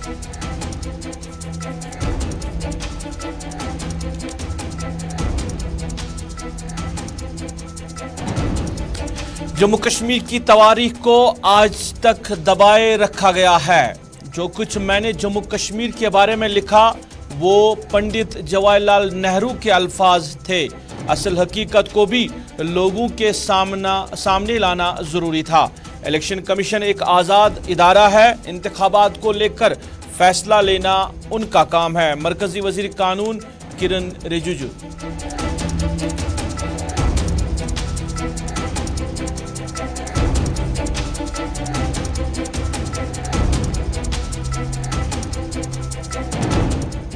जम्मू कश्मीर की तवारीख को आज तक दबाए रखा गया है। जो कुछ मैंने जम्मू कश्मीर के बारे में लिखा वो पंडित जवाहरलाल नेहरू के अल्फाज थे। असल हकीकत को भी लोगों के सामने लाना जरूरी था। इलेक्शन कमीशन एक आज़ाद इदारा है। इंतखाबात को लेकर फैसला लेना उनका काम है। मरकजी वजीर कानून किरण रिजिजू।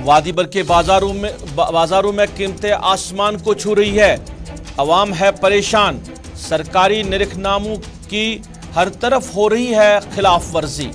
वादी भर के बाजारों में कीमतें आसमान को छू रही है। अवाम है परेशान। सरकारी निरीखनामों की हर तरफ हो रही है खिलाफ वर्जी।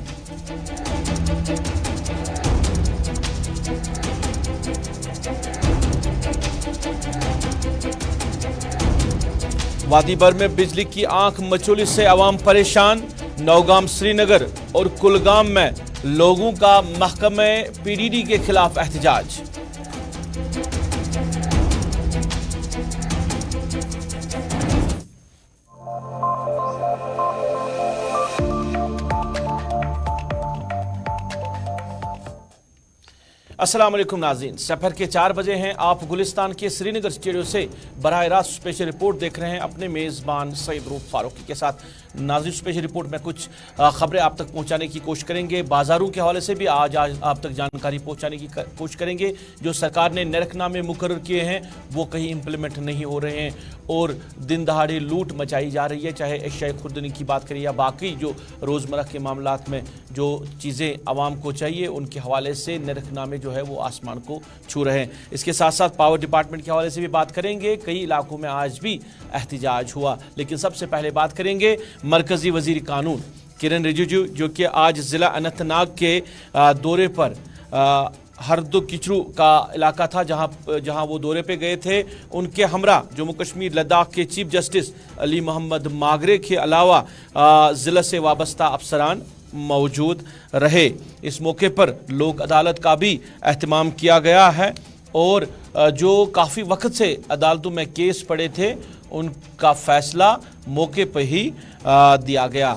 वादी भर में बिजली की आंख मचोली से अवाम परेशान। नौगाम, श्रीनगर और कुलगाम में लोगों का महकमे पीडीडी के खिलाफ एहतजाज। अस्सलाम वालेकुम नाज़रीन, सफर के 4 बजे हैं। आप गुलिस्तान के श्रीनगर स्टूडियो से बराह रास्त स्पेशल रिपोर्ट देख रहे हैं अपने मेज़बान सईद रूफ फारूकी के साथ। नाज़रीन, स्पेशल रिपोर्ट में कुछ खबरें आप तक पहुंचाने की कोशिश करेंगे। बाजारों के हवाले से भी आज आप तक जानकारी पहुंचाने की कोशिश करेंगे। जो सरकार ने निरखनामे मुकर्रर किए हैं वो कहीं इम्प्लीमेंट नहीं हो रहे हैं और दिन दहाड़े लूट मचाई जा रही है। चाहे एशियाई खुर्दनी की बात करें या बाकी जो रोज़मर्रा के मामलात में जो चीज़ें आवाम को चाहिए उनके हवाले से निरखनामे जो है वो आसमान को छू रहे हैं। इसके साथ साथ पावर डिपार्टमेंट के हवाले से भी बात करेंगे। कई इलाकों में आज भी एहतजाज हुआ। लेकिन सबसे पहले बात करेंगे मरकजी वजीर कानून किरण रिजिजू, जो कि आज ज़िला अनंतनाग के दौरे पर हरदो किचरू का इलाका था जहां वो दौरे पे गए थे। उनके हमरा जम्मू कश्मीर लद्दाख के चीफ जस्टिस अली मोहम्मद मागरे के अलावा ज़िला से वाबस्ता अफसरान मौजूद रहे। इस मौके पर लोक अदालत का भी एहतमाम किया गया है और जो काफ़ी वक्त से अदालतों में केस पड़े थे उनका फैसला मौके पर ही दिया गया।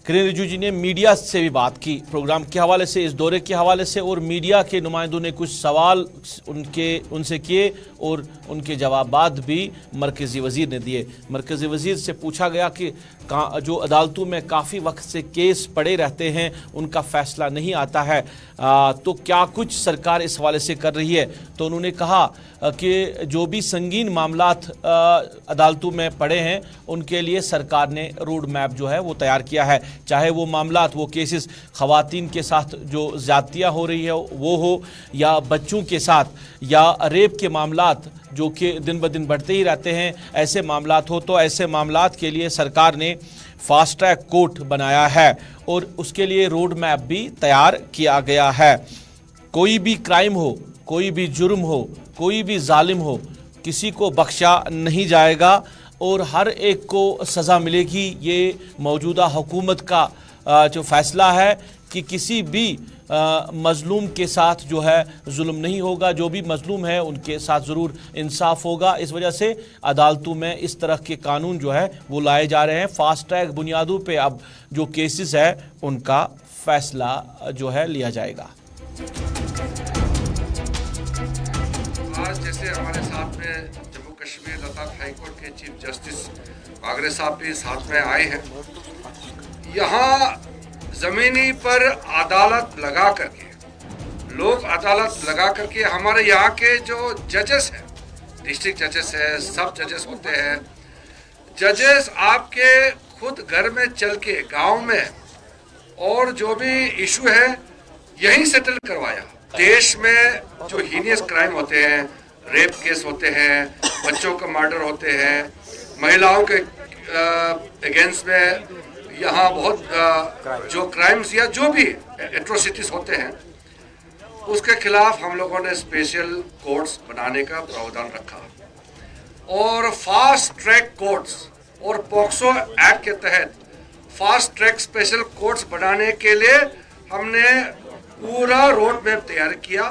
किरण रिजिजू जी ने मीडिया से भी बात की प्रोग्राम के हवाले से, इस दौरे के हवाले से, और मीडिया के नुमाइंदों ने कुछ सवाल उनसे किए और उनके जवाबात भी मरकज़ी वज़ीर ने दिए। मरकज़ी वज़ीर से पूछा गया कि जो अदालतों में काफ़ी वक्त से केस पड़े रहते हैं उनका फ़ैसला नहीं आता है, तो क्या कुछ सरकार इस हवाले से कर रही है। तो उन्होंने कहा कि जो भी संगीन मामलात अदालतों में पड़े हैं उनके लिए सरकार ने रोड मैप जो है वो तैयार किया है। चाहे वो मामलात, वो केसेस ख़वातीन के साथ जो ज़्यादतियाँ हो रही है वो हो, या बच्चों के साथ, या रेप के मामलात जो कि दिन ब दिन बढ़ते ही रहते हैं, ऐसे मामलात हो, तो ऐसे मामलात के लिए सरकार ने फास्ट ट्रैक कोर्ट बनाया है और उसके लिए रोड मैप भी तैयार किया गया है। कोई भी क्राइम हो, कोई भी जुर्म हो, कोई भी जालिम हो, किसी को बख्शा नहीं जाएगा और हर एक को सज़ा मिलेगी। ये मौजूदा हुकूमत का जो फ़ैसला है कि किसी भी मज़लूम के साथ जो है जुल्म नहीं होगा। जो भी मज़लूम है उनके साथ ज़रूर इंसाफ होगा। इस वजह से अदालतों में इस तरह के कानून जो है वो लाए जा रहे हैं। फास्ट ट्रैक बुनियादों पे अब जो केसेस है उनका फ़ैसला जो है लिया जाएगा। आज जैसे हमारे साथ में जम्मू कश्मीर लद्दाख हाई कोर्ट के चीफ जस्टिस मागरे साहब भी साथ में आए हैं। यहाँ ज़मीनी पर अदालत लगा करके, लोक अदालत लगा करके हमारे यहाँ के जो जजेस हैं, डिस्ट्रिक्ट जजेस है, सब जजेस होते हैं, जजेस आपके खुद घर में चल के गाँव में और जो भी इशू है यहीं सेटल करवाया। देश में जो हीनियस क्राइम होते हैं, रेप केस होते हैं, बच्चों का मर्डर होते हैं, महिलाओं के अगेंस्ट में यहाँ बहुत जो क्राइम्स या जो भी एट्रोसिटीज होते हैं उसके खिलाफ हम लोगों ने स्पेशल कोर्ट्स बनाने का प्रावधान रखा और फास्ट ट्रैक कोर्ट्स और पॉक्सो एक्ट के तहत फास्ट ट्रैक स्पेशल कोर्ट्स बनाने के लिए हमने पूरा रोड मैप तैयार किया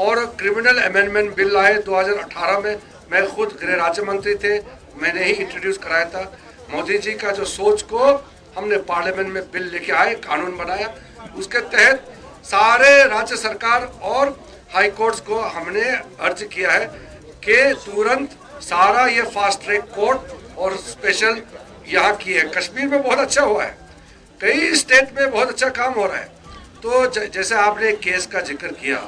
और क्रिमिनल अमेंडमेंट बिल आए 2018 में। मैं खुद गृह राज्य मंत्री थे, मैंने ही इंट्रोड्यूस कराया था। मोदी जी का जो सोच को हमने पार्लियामेंट में बिल लेके आए, कानून बनाया। उसके तहत सारे राज्य सरकार और हाई कोर्ट्स को हमने अर्ज किया है कि तुरंत सारा ये फास्ट ट्रैक कोर्ट और स्पेशल यहाँ की है। कश्मीर में बहुत अच्छा हुआ है, कई स्टेट में बहुत अच्छा काम हो रहा है। तो जैसे आपने केस का जिक्र किया,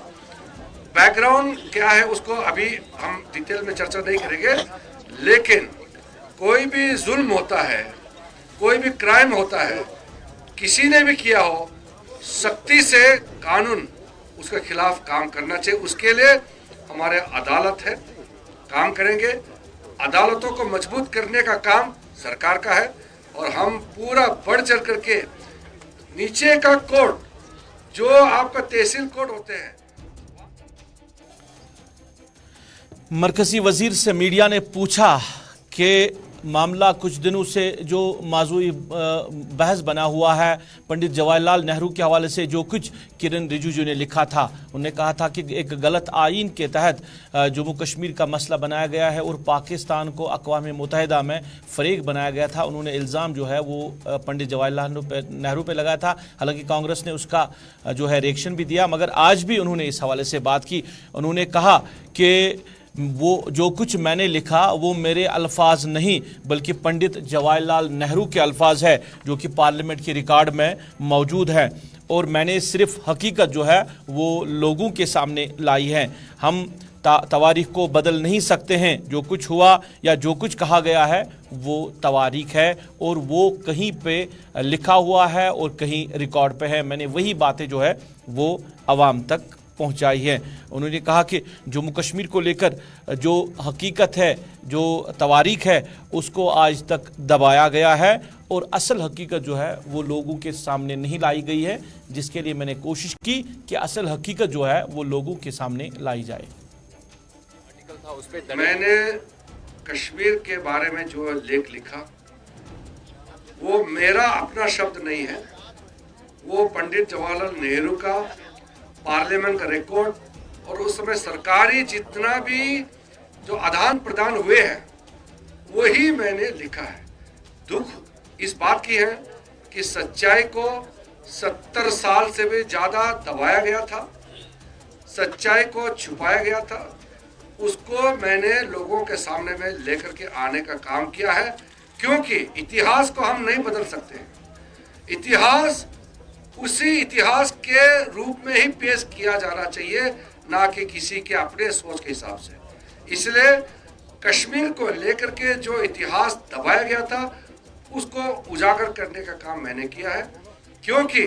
बैकग्राउंड क्या है उसको अभी हम डिटेल में चर्चा नहीं करेंगे, लेकिन कोई भी जुल्म होता है, कोई भी क्राइम होता है, किसी ने भी किया हो, सख्ती से कानून उसके खिलाफ काम करना चाहिए। उसके लिए हमारे अदालत है, काम करेंगे। अदालतों को मजबूत करने का काम सरकार का है और हम पूरा बढ़ चढ़ करके नीचे का कोर्ट जो आपका तहसील कोर्ट होते हैं। मरकजी वजीर से मीडिया ने पूछा कि मामला कुछ दिनों से जो मौजूई बहस बना हुआ है पंडित जवाहरलाल नेहरू के हवाले से, जो कुछ किरण रिजिजू ने लिखा था, उन्होंने कहा था कि एक गलत आइन के तहत जम्मू कश्मीर का मसला बनाया गया है और पाकिस्तान को अक़वाम मुत्तहिदा में फ़रेग बनाया गया था। उन्होंने इल्ज़ाम जो है वो पंडित जवाहरलाल नेहरू पे लगाया था। हालांकि कांग्रेस ने उसका जो है रिएक्शन भी दिया, मगर आज भी उन्होंने इस हवाले से बात की। उन्होंने कहा कि वो जो कुछ मैंने लिखा वो मेरे अल्फाज नहीं बल्कि पंडित जवाहरलाल नेहरू के अल्फाज है जो कि पार्लियामेंट के रिकॉर्ड में मौजूद है और मैंने सिर्फ हकीकत जो है वो लोगों के सामने लाई है। हम तवारीख को बदल नहीं सकते हैं। जो कुछ हुआ या जो कुछ कहा गया है वो तवारीख है और वो कहीं पे लिखा हुआ है और कहीं रिकॉर्ड पे है। मैंने वही बातें जो है वो आवाम तक पहुंचाई है। उन्होंने कहा कि जम्मू कश्मीर को लेकर जो हकीकत है, जो तवारीख है, उसको आज तक दबाया गया है और असल हकीकत जो है वो लोगों के सामने नहीं लाई गई है, जिसके लिए मैंने कोशिश की कि असल हकीकत जो है वो लोगों के सामने लाई जाए। मैंने कश्मीर के बारे में जो लेख लिखा वो मेरा अपना शब्द नहीं है, वो पंडित जवाहरलाल नेहरू का पार्लियामेंट का रिकॉर्ड और उस समय सरकारी जितना भी जो आदान प्रदान हुए हैं वही मैंने लिखा है। दुख इस बात की है कि सच्चाई को 70 साल से भी ज़्यादा दबाया गया था, सच्चाई को छुपाया गया था। उसको मैंने लोगों के सामने में लेकर के आने का काम किया है, क्योंकि इतिहास को हम नहीं बदल सकते। इतिहास उसी इतिहास के रूप में ही पेश किया जाना चाहिए, ना कि किसी के अपने सोच के हिसाब से। इसलिए कश्मीर को लेकर के जो इतिहास दबाया गया था उसको उजागर करने का काम मैंने किया है, क्योंकि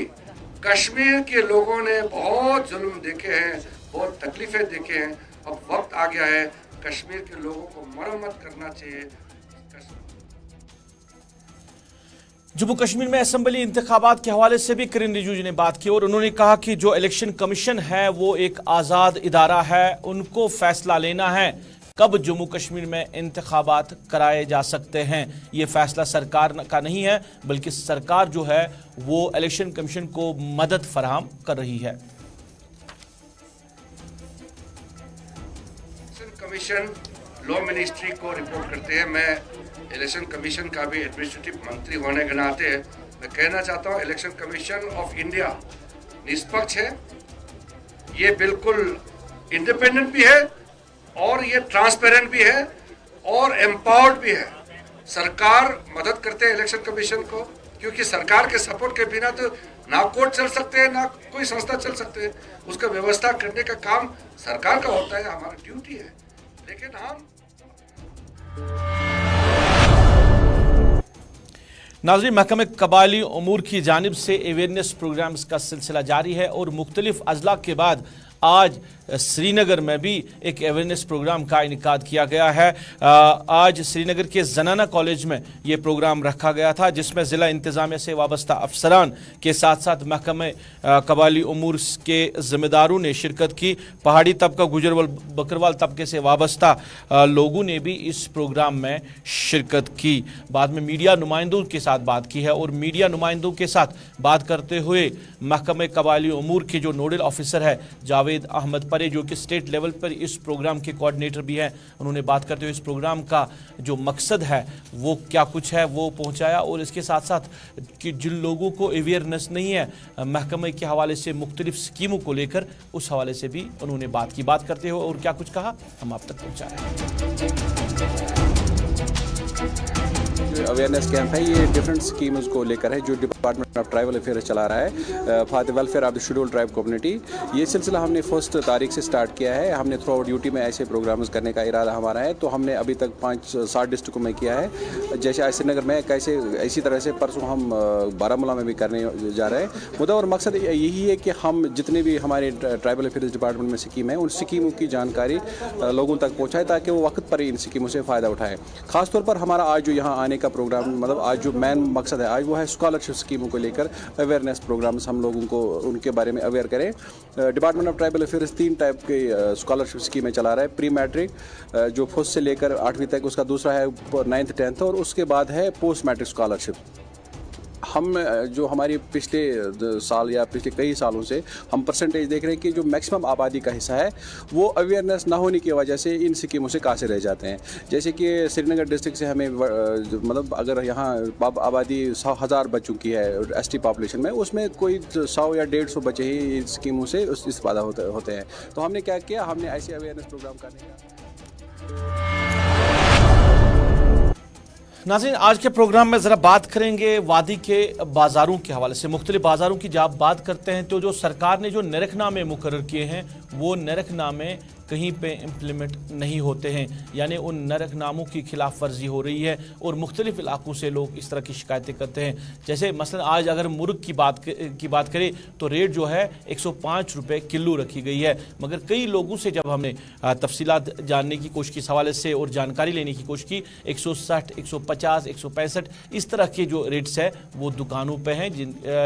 कश्मीर के लोगों ने बहुत जुल्म देखे हैं, बहुत तकलीफें देखे हैं। अब वक्त आ गया है, कश्मीर के लोगों को मरम्मत करना चाहिए। जम्मू कश्मीर में असेंबली इंतखाबात के हवाले से भी किरण रिजिजू ने बात की और उन्होंने कहा कि जो इलेक्शन कमीशन है वो एक आज़ाद इदारा है, उनको फैसला लेना है कब जम्मू कश्मीर में इंतखाबात कराए जा सकते हैं। ये फैसला सरकार का नहीं है, बल्कि सरकार जो है वो इलेक्शन कमीशन को मदद फराहम कर रही है। कमीशन लॉ मिनिस्ट्री को रिपोर्ट करते हैं। मैं इलेक्शन कमीशन का भी एडमिनिस्ट्रेटिव मंत्री होने के नाते मैं कहना चाहता हूँ, इलेक्शन कमीशन ऑफ इंडिया निष्पक्ष है, ये बिल्कुल इंडिपेंडेंट भी है और ये ट्रांसपेरेंट भी है और एम्पावर्ड भी है। सरकार मदद करते हैं इलेक्शन कमीशन को, क्योंकि सरकार के सपोर्ट के बिना तो ना कोर्ट चल सकते हैं, ना कोई संस्था चल सकते हैं। उसका व्यवस्था करने का काम सरकार का होता है, हमारा ड्यूटी है। लेकिन हम नाज़रीन, महकमे कबायली उमूर की जानिब से अवेयरनेस प्रोग्राम्स का सिलसिला जारी है और मुख्तलिफ अजला के बाद आज श्रीनगर में भी एक अवेयरनेस प्रोग्राम का इनेकाद किया गया है। आज श्रीनगर के जनाना कॉलेज में ये प्रोग्राम रखा गया था, जिसमें ज़िला इंतज़ामिया से वाबस्ता अफसरान के साथ साथ महकमे कबायली उमूर के ज़िम्मेदारों ने शिरकत की। पहाड़ी तबका गुजरवाल बकरवाल तबके से वाबस्ता लोगों ने भी इस प्रोग्राम में शिरकत की। बाद में मीडिया नुमाइंदों के साथ बात की है और मीडिया नुमाइंदों के साथ बात करते हुए महकमे कबायली उमूर के जो नोडल ऑफिसर है जावेद अहमद परे, जो कि स्टेट लेवल पर इस प्रोग्राम के कोऑर्डिनेटर भी हैं, उन्होंने बात करते हुए इस प्रोग्राम का जो मकसद है वो क्या कुछ है वो पहुंचाया। और इसके साथ साथ कि जिन लोगों को अवेयरनेस नहीं है महकमे के हवाले से मुख्तलिफ स्कीमों को लेकर, उस हवाले से भी उन्होंने बात की। बात करते हुए और क्या कुछ कहा हम आप तक पहुंचा रहे हैं। जो अवेयरनेस कैंप है ये डिफरेंट स्कीम्स को लेकर है जो डिपार्टमेंट ऑफ ट्राइबल अफेयर्स चला रहा है for the welfare of the scheduled tribe community. ये सिलसिला हमने 1 तारीख से स्टार्ट किया है। हमने थ्रू आउट यूटी में ऐसे प्रोग्राम्स करने का इरादा हमारा है। तो हमने अभी तक 5-7 डिस्ट्रिक्टों में किया है। जैसे आज श्रीनगर में कैसे, इसी तरह से परसों हम बारामूला में भी करने जा रहे हैं। मुद्दा और मकसद यही है कि हम जितने भी हमारे ट्राइबल अफेयर्स डिपार्टमेंट में स्कीम है उन स्कीमों की जानकारी लोगों तक पहुँचाए ताकि वो वक्त पर ही इन स्कीमों से फ़ायदा उठाएँ। खासतौर पर हमारा आज जो यहाँ आने का प्रोग्राम, मतलब आज जो मेन मकसद है आज वो है स्कॉलरशिप स्कीमों को लेकर अवेयरनेस प्रोग्राम्स हम लोगों को उनके बारे में अवेयर करें। Department of tribal affairs 3 type के स्कॉलरशिप स्कीमें चला रहा है। प्री मैट्रिक जो फर्स्ट से लेकर 8वीं तक, उसका दूसरा है 9th 10th, और उसके बाद है पोस्ट मैट्रिक स्कॉलरशिप। हम जो हमारी पिछले साल या पिछले कई सालों से हम परसेंटेज देख रहे हैं कि जो मैक्सिमम आबादी का हिस्सा है वो अवेयरनेस ना होने की वजह से इन स्कीमों से कासे रह जाते हैं। जैसे कि श्रीनगर डिस्ट्रिक्ट से हमें मतलब अगर यहाँ आबादी 100,000 बच्चों की है एसटी पॉपुलेशन में, उसमें कोई 100 या 150 बच्चे ही इन स्कीमों से इस्तेफादा होते हैं। तो हमने क्या किया, हमने ऐसे अवेयरनेस प्रोग्राम करने का। नाज़रीन, आज के प्रोग्राम में ज़रा बात करेंगे वादी के बाज़ारों के हवाले से। मुख्तलिफ बाज़ारों की जब बात करते हैं तो जो सरकार ने जो निरखनामे मुकर्रर किए हैं वो निरखनामे कहीं पे इम्प्लीमेंट नहीं होते हैं, यानी उन नरकनामों की खिलाफ वर्जी हो रही है और मुख्तलिफ इलाकों से लोग इस तरह की शिकायतें करते हैं। जैसे मसलन आज अगर मुर्ग की बात करें तो रेट जो है 105 रुपये किलो रखी गई है, मगर कई लोगों से जब हमने तफसीलात जानने की कोशिश की इस हवाले से और जानकारी लेने की कोशिश की, 160, 150, 165 इस तरह के जो रेट्स है वो दुकानों पे हैं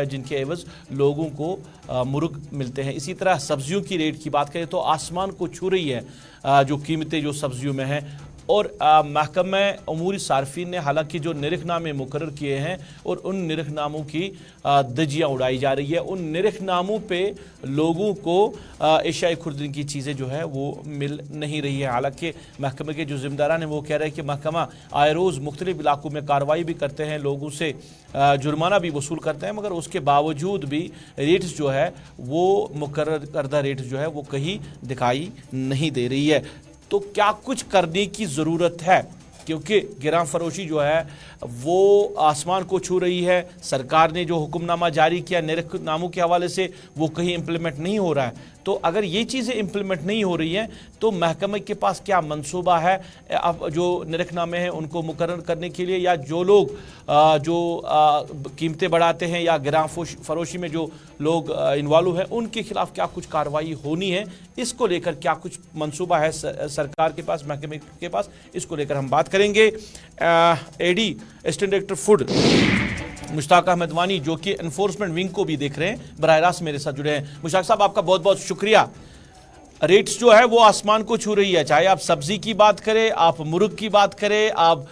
जिनके एवज लोगों को मुर्ग मिलते हैं। इसी तरह सब्जियों की रेट की बात करें तो आसमान को छू रही है जो कीमतें जो सब्जियों में हैं। और महकमा उमूरी सार्फिन ने हालांकि जो निरखनामे मुकर्रर किए हैं और उन निरखनामों की धज्जियाँ उड़ाई जा रही है, उन निरखनामों पे लोगों को एशियाई खुर्दनी की चीज़ें जो है वो मिल नहीं रही है। हालांकि महकमे के जो ज़िम्मेदारान हैं वो कह रहे हैं कि महकमा आए रोज़ मुख्तलिफ इलाकों में कार्रवाई भी करते हैं, लोगों से जुर्माना भी वसूल करते हैं, मगर उसके बावजूद भी रेट्स जो है वो मुकर्रर करदा रेट जो है वो कहीं दिखाई नहीं दे रही है। तो क्या कुछ करने की ज़रूरत है, क्योंकि गिरां फरोशी जो है वो आसमान को छू रही है। सरकार ने जो हुक्मनामा जारी किया निरखनामों के हवाले से वो कहीं इम्प्लीमेंट नहीं हो रहा है। तो अगर ये चीज़ें इम्प्लीमेंट नहीं हो रही हैं तो महकमे के पास क्या मंसूबा है अब जो निरखनामे हैं उनको मुकर्रर करने के लिए, या जो लोग कीमतें बढ़ाते हैं या गिरां फरोशी में जो लोग इन्वॉल्व हैं उनके खिलाफ क्या कुछ कार्रवाई होनी है, इसको लेकर क्या कुछ मंसूबा है सरकार के पास, महकमे के पास, इसको लेकर हम बात करेंगे। AD assistant director food Mushtaq Ahmad Wani जो कि एनफोर्समेंट विंग को भी देख रहे हैं, बराह रास्त मेरे साथ जुड़े हैं। मुश्ताक साहब, आपका बहुत बहुत शुक्रिया। रेट्स जो है वो आसमान को छू रही है, चाहे आप सब्जी की बात करें, आप मुर्ग की बात करें, आप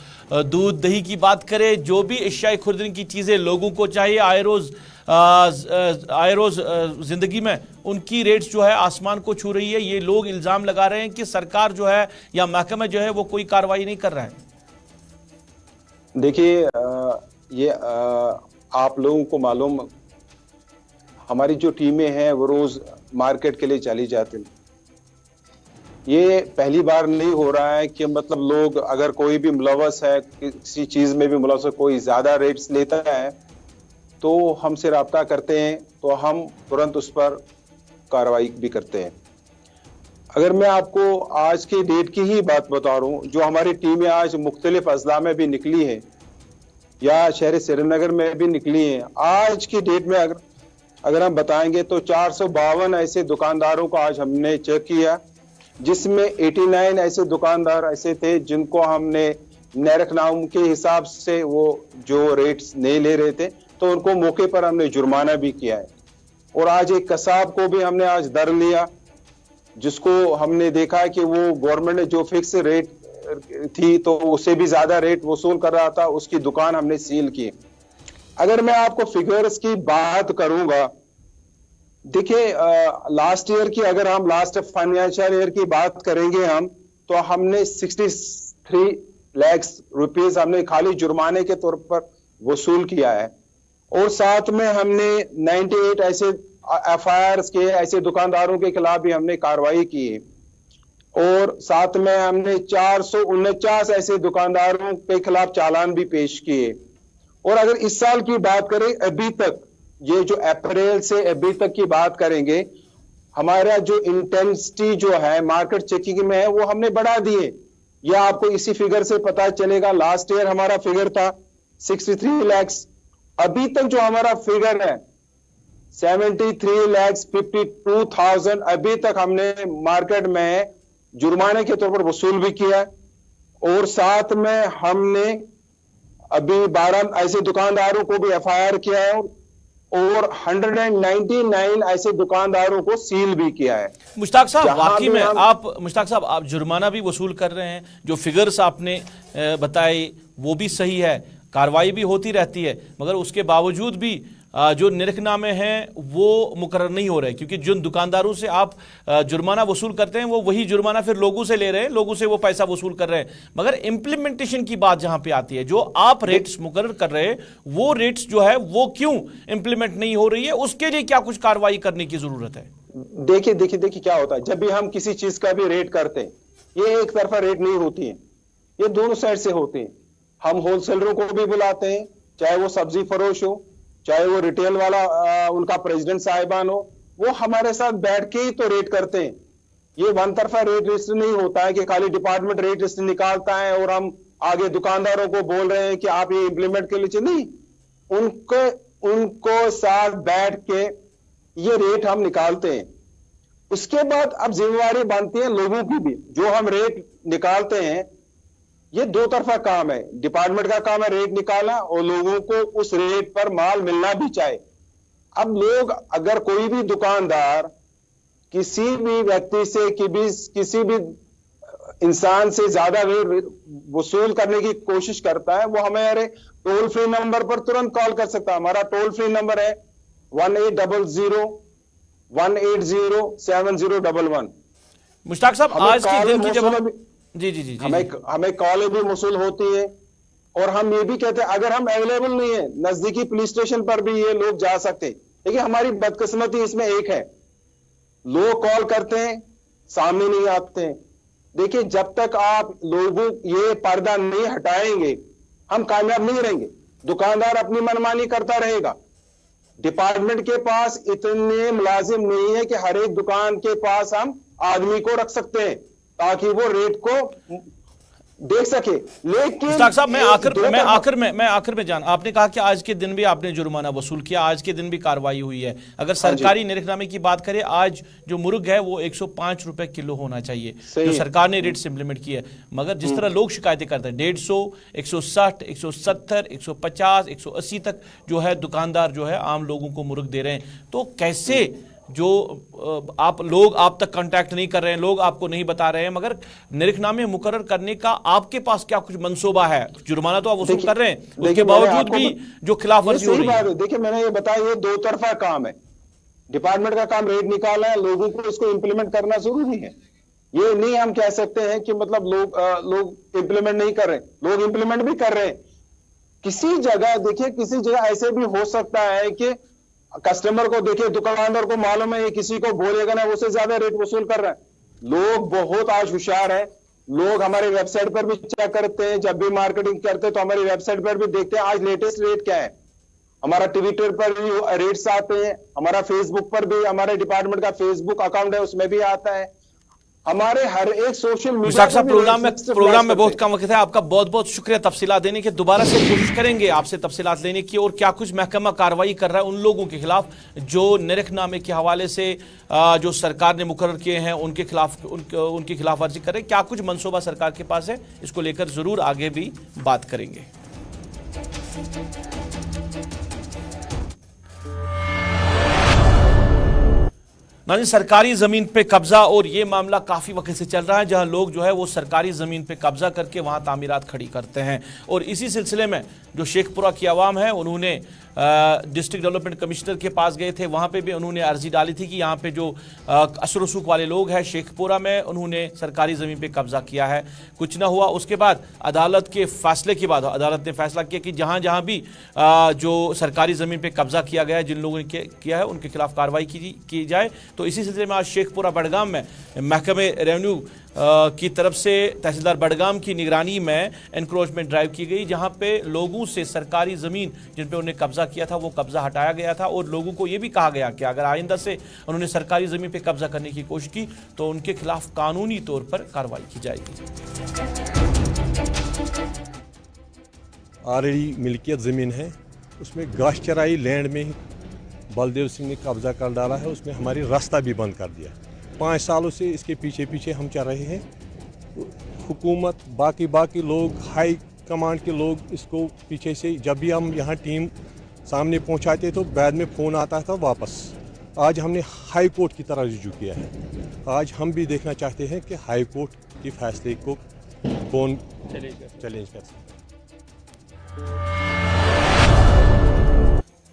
दूध दही की बात करें, जो भी एशियाई खुर्दनी की चीज़ें लोगों को चाहिए आए रोज़ ज़िंदगी में, उनकी रेट्स जो है आसमान को छू रही है। ये लोग इल्ज़ाम लगा रहे हैं कि सरकार जो है या महकमा जो है वो कोई कार्रवाई नहीं कर रहा है। देखिए, ये आप लोगों को मालूम, हमारी जो टीमें हैं वो रोज मार्केट के लिए चली जाती हैं। ये पहली बार नहीं हो रहा है कि मतलब लोग अगर कोई भी मुलव्वस है, किसी चीज में भी मुलव्वस है, कोई ज्यादा रेट्स लेता है तो हमसे राब्ता करते हैं, तो हम तुरंत उस पर कार्रवाई भी करते हैं। अगर मैं आपको आज के डेट की ही बात बता रहा हूँ, जो हमारी टीमें आज मुख्तलिफ अजला में भी निकली हैं या शहर श्रीनगर में भी निकली हैं, आज की डेट में अगर हम बताएंगे तो 452 ऐसे दुकानदारों को आज हमने चेक किया, जिसमें 89 ऐसे दुकानदार ऐसे थे जिनको हमने नैरकनाम के हिसाब से वो जो रेट्स नहीं ले रहे थे, तो उनको मौके पर हमने जुर्माना भी किया है। और आज एक कसाब को भी हमने आज दर लिया, जिसको हमने देखा है कि वो गवर्नमेंट ने जो फिक्स रेट थी तो उससे भी ज्यादा रेट वसूल कर रहा था, उसकी दुकान हमने सील की। अगर मैं आपको फिगर्स की बात करूंगा, देखिए लास्ट ईयर की, अगर हम लास्ट फाइनेंशियल ईयर की बात करेंगे हम, तो हमने 63 लाख रुपीस हमने खाली जुर्माने के तौर पर वसूल किया है। और साथ में हमने 98 ऐसे FIRs के ऐसे दुकानदारों के खिलाफ भी हमने कार्रवाई की है। और साथ में हमने 449 ऐसे दुकानदारों के खिलाफ चालान भी पेश किए। और अगर इस साल की बात करें, अभी तक ये जो अप्रैल से अभी तक की बात करेंगे, हमारा जो इंटेंसिटी जो है मार्केट चेकिंग में है वो हमने बढ़ा दिए। यह आपको इसी फिगर से पता चलेगा। लास्ट ईयर हमारा फिगर था 63 लाख, अभी तक जो हमारा फिगर है 73,52,000 अभी तक हमने मार्केट में जुर्माने के तौर पर वसूल भी किया। और साथ में हमने अभी 12 ऐसे दुकानदारों को भी FIR किया है और 199 ऐसे दुकानदारों को सील भी किया है। मुश्ताक साहब, वाकई में आप जुर्माना भी वसूल कर रहे हैं, जो फिगर्स आपने बताए वो भी सही है, कार्रवाई भी होती रहती है, मगर उसके बावजूद भी जो निरखनामे हैं वो मुकर्रर नहीं हो रहे, क्योंकि जिन दुकानदारों से आप जुर्माना वसूल करते हैं वो वही जुर्माना फिर लोगों से ले रहे हैं, लोगों से वो पैसा वसूल कर रहे हैं। मगर इम्प्लीमेंटेशन की बात जहां पे आती है, जो आप रेट्स मुकर्रर कर रहे हैं वो रेट्स जो है वो क्यों इंप्लीमेंट नहीं हो रही है, उसके लिए क्या कुछ कार्रवाई करने की जरूरत है? देखिए क्या होता है, जब भी हम किसी चीज का भी रेट करते हैं, ये एक तरफा रेट नहीं होती है, ये दोनों साइड से होते हैं। हम होलसेलरों को भी बुलाते हैं, चाहे वो सब्जी फरोश हो, चाहे वो रिटेल वाला उनका प्रेसिडेंट साहिबान हो, वो हमारे साथ बैठ के ही तो रेट करते हैं। ये वन तरफा रेट लिस्ट नहीं होता है कि खाली डिपार्टमेंट रेट लिस्ट निकालता है और हम आगे दुकानदारों को बोल रहे हैं कि आप ये इंप्लीमेंट के लिए नहीं, उनको साथ बैठ के ये रेट हम निकालते हैं। उसके बाद अब जिम्मेवारी बनती है लोगों की भी, जो हम रेट निकालते हैं ये दो तरफा काम है। डिपार्टमेंट का काम है रेट निकालना और लोगों को उस रेट पर माल मिलना भी चाहिए। अब लोग, अगर कोई भी दुकानदार किसी भी व्यक्ति से किसी भी इंसान से ज्यादा रेट वसूल करने की कोशिश करता है, वो हमारे टोल फ्री नंबर पर तुरंत कॉल कर सकता है। हमारा टोल फ्री नंबर है 1800-180-7011। मुश्ताक साहब, आज के दिन की जब जी हमें कॉल भी वसूल होती है। और हम ये भी कहते हैं, अगर हम अवेलेबल नहीं है, नजदीकी पुलिस स्टेशन पर भी ये लोग जा सकते हैं। देखिए हमारी बदकिस्मती इसमें एक है, लोग कॉल करते हैं, सामने नहीं आते हैं। देखिए जब तक आप लोगों ये पर्दा नहीं हटाएंगे, हम कामयाब नहीं रहेंगे। दुकानदार अपनी मनमानी करता रहेगा। डिपार्टमेंट के पास इतने मुलाजिम नहीं है कि हर एक दुकान के पास हम आदमी को रख सकते हैं ताकि वो रेट को देख सके। लेकिन मुश्ताक साहब, मैं आखिर में जान, आपने कहा कि आज के दिन भी आपने जुर्माना वसूल किया, आज के दिन भी कार्रवाई हुई है। अगर सरकारी निरखनामे की बात करें, आज जो मुर्ग है वो 105 रुपए किलो होना चाहिए, जो सरकार ने रेट्स इंप्लीमेंट किया है। मगर जिस तरह लोग शिकायतें करते हैं, 150, 160, 170, 150, 180 तक जो है दुकानदार जो है आम लोगों को मुर्ग दे रहे हैं। तो कैसे जो लोग आप तक कांटेक्ट नहीं कर रहे हैं, लोग आपको नहीं बता रहे हैं, मगर निरखनामे मुकर्रर करने का आपके पास क्या कुछ मंसूबा है? जुर्माना तो आप वसूल कर रहे हैं, उसके बावजूद भी जो खिलाफवर्जी हो रही है। देखिए मैंने ये बताया, ये दो तरफा काम है। डिपार्टमेंट का काम रेट निकालना है, लोगों को इसको इंप्लीमेंट करना जरूरी है। ये नहीं हम कह सकते हैं कि मतलब लोग इंप्लीमेंट नहीं कर रहे, लोग इंप्लीमेंट भी कर रहे हैं। किसी जगह देखिए, किसी जगह ऐसे भी हो सकता है कि कस्टमर को देखिए, दुकानदार को मालूम है ये किसी को बोलेगा ना, उससे ज्यादा रेट वसूल कर रहा है। लोग बहुत आज होशियार है, लोग हमारे वेबसाइट पर भी चेक करते हैं, जब भी मार्केटिंग करते हैं तो हमारी वेबसाइट पर भी देखते हैं आज लेटेस्ट रेट क्या है। हमारा ट्विटर पर भी रेट्स आते हैं, हमारा फेसबुक पर भी, हमारे डिपार्टमेंट का फेसबुक अकाउंट है उसमें भी आता है। हमारे हर एक सोशल मुश्ताक साहब, प्रोग्राम में बहुत कम वक्त है। आपका बहुत बहुत शुक्रिया तफसीलात देने के। दोबारा से कोशिश करेंगे आपसे तफसीलात लेने की और क्या कुछ महकमा कार्रवाई कर रहा है उन लोगों के खिलाफ जो निरखनामे के हवाले से जो सरकार ने मुकर्रर किए हैं उनके खिलाफ उनकी खिलाफ वर्जी कर रहे हैं। क्या कुछ मनसूबा सरकार के पास है, इसको लेकर जरूर आगे भी बात करेंगे। नाज़रीन, सरकारी ज़मीन पे कब्जा और ये मामला काफ़ी वक्त से चल रहा है, जहां लोग जो है वो सरकारी ज़मीन पे कब्जा करके वहां तामीरात खड़ी करते हैं। और इसी सिलसिले में जो शेखपुरा की आवाम है उन्होंने डिस्ट्रिक्ट डेवलपमेंट कमिश्नर के पास गए थे। वहाँ पे भी उन्होंने अर्जी डाली थी कि यहाँ पे जो असर रसूख वाले लोग हैं शेखपुरा में, उन्होंने सरकारी ज़मीन पे कब्जा किया है। कुछ ना हुआ। उसके बाद अदालत के फैसले के बाद अदालत ने फैसला किया कि जहाँ जहाँ भी जो सरकारी ज़मीन पे कब्जा किया गया है, जिन लोगों ने किया है, उनके खिलाफ कार्रवाई की जाए। तो इसी सिलसिले में आज शेखपुरा बडगाम में महकमे रेवेन्यू की तरफ से तहसीलदार बडगाम की निगरानी में एनक्रोचमेंट ड्राइव की गई, जहां पे लोगों से सरकारी ज़मीन जिन पे उन्हें कब्जा किया था वो कब्जा हटाया गया था। और लोगों को ये भी कहा गया कि अगर आइंदा से उन्होंने सरकारी ज़मीन पे कब्जा करने की कोशिश की तो उनके खिलाफ कानूनी तौर पर कार्रवाई की जाएगी। ऑलरेडी मिल्कियत ज़मीन है, उसमें गाशचराई लैंड में बलदेव सिंह ने कब्जा कर डाला है, उसमें हमारी रास्ता भी बंद कर दिया। 5 सालों से इसके पीछे पीछे हम चल रहे हैं। हुकूमत बाकी लोग हाई कमांड के लोग इसको पीछे से, जब भी हम यहाँ टीम सामने पहुँचाते तो बाद में फ़ोन आता था वापस। आज हमने हाई कोर्ट की तरफ रुजू किया है। आज हम भी देखना चाहते हैं कि हाई कोर्ट के फैसले को कौन चैलेंज कर सकता है।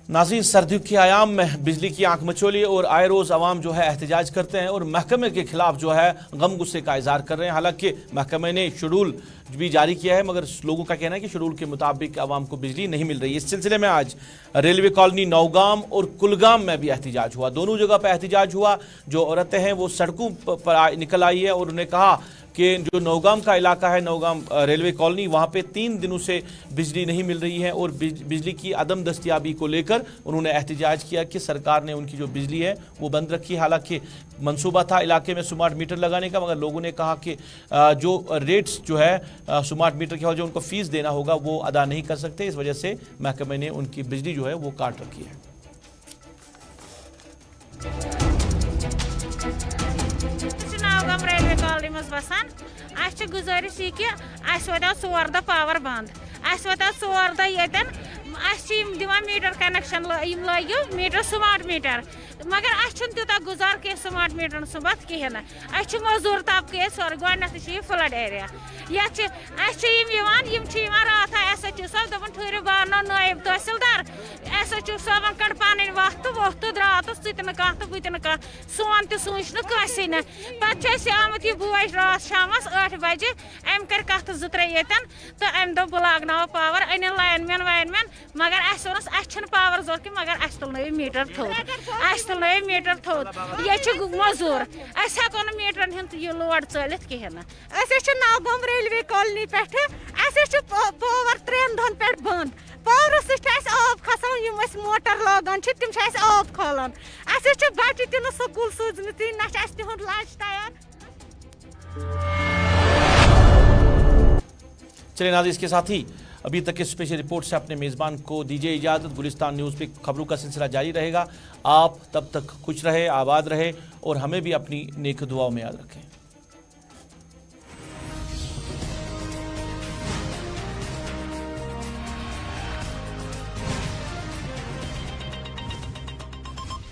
नाज़रीन, सर्दियों के आयाम में बिजली की आंख मचोली और आए रोज़ आवाम जो है एहतजाज करते हैं और महकमे के खिलाफ जो है गम गुस्से का इजहार कर रहे हैं। हालांकि महकमे ने शेड्यूल भी जारी किया है, मगर लोगों का कहना है कि शेड्यूल के मुताबिक आवाम को बिजली नहीं मिल रही। इस सिलसिले में आज रेलवे कॉलोनी नौगाम और कुलगाम में भी एहतजाज हुआ। दोनों जगह पर एहतजाज हुआ। जो औरतें हैं वो सड़कों पर निकल आई है और उन्होंने कहा कि जो नौगाम का इलाका है, नौगाम रेलवे कॉलोनी, वहाँ पे 3 दिनों से बिजली नहीं मिल रही है और बिजली की अदम दस्तियाबी को लेकर उन्होंने एहतजाज किया कि सरकार ने उनकी जो बिजली है वो बंद रखी। हालांकि मंसूबा था इलाके में स्मार्ट मीटर लगाने का, मगर लोगों ने कहा कि जो रेट्स जो है स्मार्ट मीटर के जो उनको फीस देना होगा वो अदा नहीं कर सकते। इस वजह से महकमे ने उनकी बिजली जो है वो काट रखी है। रेलवे कॉलोनी मज बसान गुजारिश यह कि वो 4 दह पावर बंद, वो 4 दह ये दिवान मीटर कनेक्शन लगियो मीटर स्मार्ट मीटर, मगर तूत गुजार कह स्मार्ट मीटर सुबह कहें। मजदूर तबके सोर गो फ्लड एरिया ये रात SHO साहब दपन ठहरो बानो नायब तहसीलदार SHO साहबन कड़ पान वक्त वोत रात कह तो बुत कह सोन तो सूच नसी न पे आमुत यह बोझ रात शामस 8 बजे अम कर कत 2-3 यन तो अम दो बह लागन पावर अन लाइनमैन वाइनमैन, मगर वो पावर जरूरत कि मगर तुल मीटर थोद मीटर थोद ये मजूर हेको मीटर हंद यह लोड चलित कहें। नौगाम रेलवे कॉलोनी पे पावर 3 दिन पे बंद, पावर आब खसान मोटर लागान तम आब खोलान, बच्चे तह स्कूल सूजमत ना तिहुंद लंच तैयार। चलिए नाज़रीन, इसके साथ ही अभी तक के स्पेशल रिपोर्ट से अपने मेज़बान को दीजिए इजाज़त। गुलिस्तान न्यूज़ पे खबरों का सिलसिला जारी रहेगा। आप तब तक खुश रहे, आबाद रहे और हमें भी अपनी नेक दुआओं में याद रखें।